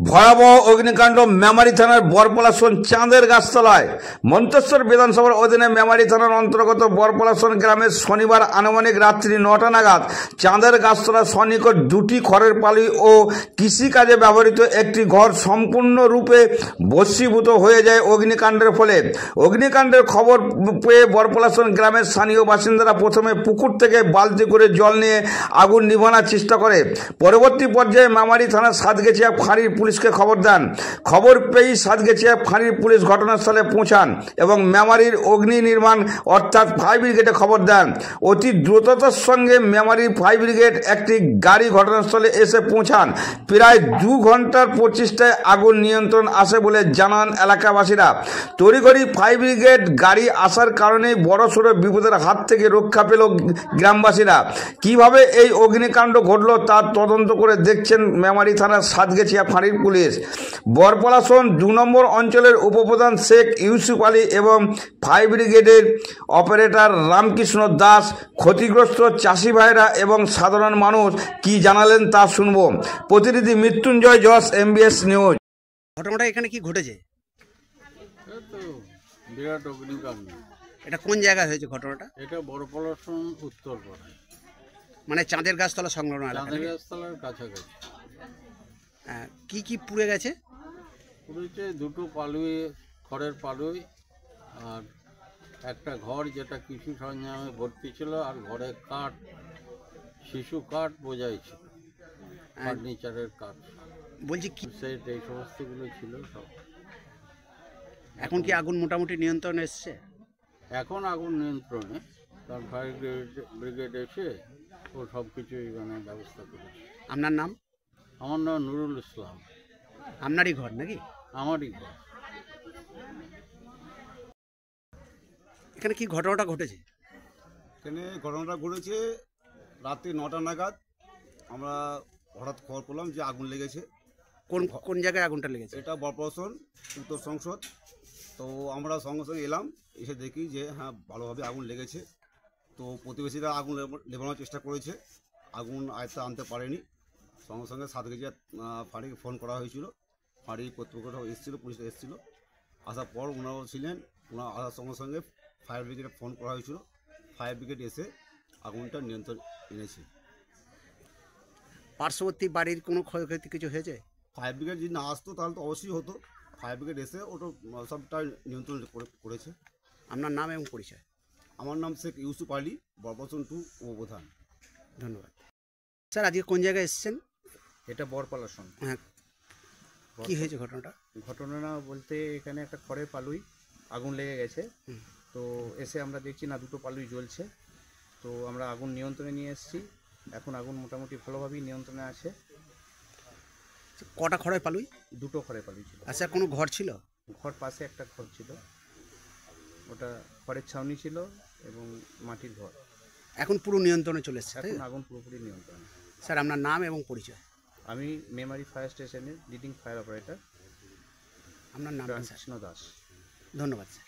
ভয়াবহ অগ্নিকাণ্ড মেমারি থানার বরপলাশন চাঁদের গাছতলায়। মন্তেশ্বর বিধানসভার অধীনে মেমারি থানার অন্তর্গত বরপলাশন গ্রামে শনিবার আনুমানিক রাত্রি ৯টা নাগাদ চাঁদের গাছতলা সন্নিকট দুটি খড়ের পালি ও কৃষিকাজে ব্যবহৃত একটি ঘর সম্পূর্ণরূপে ভস্মীভূত হয়ে যায় অগ্নিকাণ্ডের ফলে। অগ্নিকাণ্ডের খবর পেয়ে বরপলাশন গ্রামের স্থানীয় বাসিন্দারা প্রথমে পুকুর থেকে বালতি করে জল নিয়ে আগুন নিভানোর চেষ্টা করে। পরবর্তী পর্যায়ে মেমারি থানার সাতগেছিয়া ফাঁড়ির পুলিশকে খবর দেন। খবর পেয়েই সাতগেছিয়া ফাঁড়ির পুলিশ ঘটনাস্থলে পৌঁছান এবং মেমারির অগ্নি নির্মাণ অর্থাৎ ফায়ার ব্রিগেডে খবর দেন। অতি দ্রুততার সঙ্গে মেমারির ফায়ার ব্রিগেড একটি গাড়ি ঘটনাস্থলে এসে পৌঁছান। প্রায় ২ ঘন্টার প্রচেষ্টায় আগুন নিয়ন্ত্রণ আসে বলে জানান এলাকাবাসীরা। তড়িঘড়ি ফায়ার ব্রিগেড গাড়ি আসার কারণে বড়সড় বিপদের হাত থেকে রক্ষা পেল গ্রামবাসীরা। কিভাবে এই অগ্নিকাণ্ড ঘটল তার তদন্ত করে দেখছেন মেমারি থানার সাতগেছিয়া ফাঁড়ির পুলিশ। বরপলাশন ২ নম্বর অঞ্চলের উপপ্রধান শেখ ইউসুফ আলী এবং ফায়ার ব্রিগেডের অপারেটর রামকৃষ্ণ দাস, ক্ষতিগ্রস্ত চাষি ভাইরা এবং সাধারণ মানুষ কি জানালেন তা শুনব। প্রতিনিধি মৃত্যুঞ্জয় যশ, MBS নিউজ। ঘটনাটা এখানে কি ঘটেছে? বিরাট অগ্নিকাণ্ড। এটা কোন জায়গায় হয়েছে ঘটনাটা? এটা বরপলাশন উত্তরপাড়ায়, মানে চাঁদের গাছতলা সংলগ্ন এলাকা। চাঁদের গাছতলার কাছাকাছি। কি কি পুড়ে গেছে? পুড়েছে দুটো পালুই, খড়ের পালুই, আর একটা ঘর যেটা কৃষি সরঞ্জামে ভর্তি ছিল, আর ঘরে কাঠ, শিশু কাঠ বোঝাই ছিল, ফার্নিচারের কাঠ। বলছি কি সেট এই সমস্তগুলো ছিল সব। এখন কি আগুন মোটামুটি নিয়ন্ত্রণে এসছে? এখন আগুন নিয়ন্ত্রণে, কারণ ফায়ার ব্রিগেড এসে ও সব কিছুই মানে ব্যবস্থা করেছে। আপনার নাম? আমার নাম নুরুল ইসলাম। আপনারই ঘর নাকি? আমারই ঘর। এখানে কি ঘটনাটা ঘটেছে? এখানে ঘটনাটা ঘটেছে রাত্রি ৯টা নাগাদ। আমরা হঠাৎ খবর পেলাম যে আগুন লেগেছে। কোন কোন জায়গায় আগুনটা লেগেছে? এটা বরপলাশন উত্তর সংসদ। তো আমরা সঙ্গে সঙ্গে এলাম, এসে দেখি যে হ্যাঁ ভালোভাবে আগুন লেগেছে। তো প্রতিবেশীরা আগুন নেভানোর চেষ্টা করেছে, আগুন আয়ত্তে আনতে পারেনি। সঙ্গে সঙ্গে সাতগেছিয়া ফাঁড়িকে ফোন করা হয়েছিল, ফাঁড়ি কর্তৃপক্ষ এসেছিলো, পুলিশ এসেছিলো। আসার পর ওনারাও ছিলেন। ওনারা আসার সঙ্গে সঙ্গে ফায়ার ব্রিগেডে ফোন করা হয়েছিল। ফায়ার ব্রিগেড এসে আগুনটা নিয়ন্ত্রণ এনেছে। পার্শ্ববর্তী বাড়ির কোনো ক্ষয়ক্ষতি কিছু হয়েছে? ফায়ার ব্রিগেড যদি না আসতো তাহলে তো অবশ্যই হতো। ফায়ার ব্রিগেড এসে ওটা সবটা নিয়ন্ত্রণ করেছে। আপনার নাম এবং পরিচয়? আমার নাম শেখ ইউসুফ আলী, বরপলাশন 2 উপপ্রধান। ধন্যবাদ স্যার। আজকে কোন জায়গায় এসেছেন? এটা বরপলাশন। হ্যাঁ, কি হয়েছে ঘটনাটা? ঘটনা বলতে এখানে একটা খড়ের পালুই আগুন লেগে গেছে। তো এসে আমরা দেখছি না দুটো পালুই জ্বলছে। তো আমরা আগুন নিয়ন্ত্রণে নিয়ে এসেছি। এখন আগুন মোটামুটি ভালোভাবেই নিয়ন্ত্রণে আছে। কটা খড়ের পালুই? দুটো খড়ের পালুই ছিল। আচ্ছা, কোনো ঘর ছিল? ঘর পাশে একটা ঘর ছিল, ওটা খড়ের ছাউনি ছিল এবং মাটির ঘর। এখন পুরো নিয়ন্ত্রণে চলে এসছে? এখন আগুন পুরোপুরি নিয়ন্ত্রণে। স্যার, আপনার নাম এবং পরিচয়? আমি মেমারি ফায়ার স্টেশনের লিডিং ফায়ার অপারেটর। আপনার নাম? রামকৃষ্ণ দাস। ধন্যবাদ স্যার।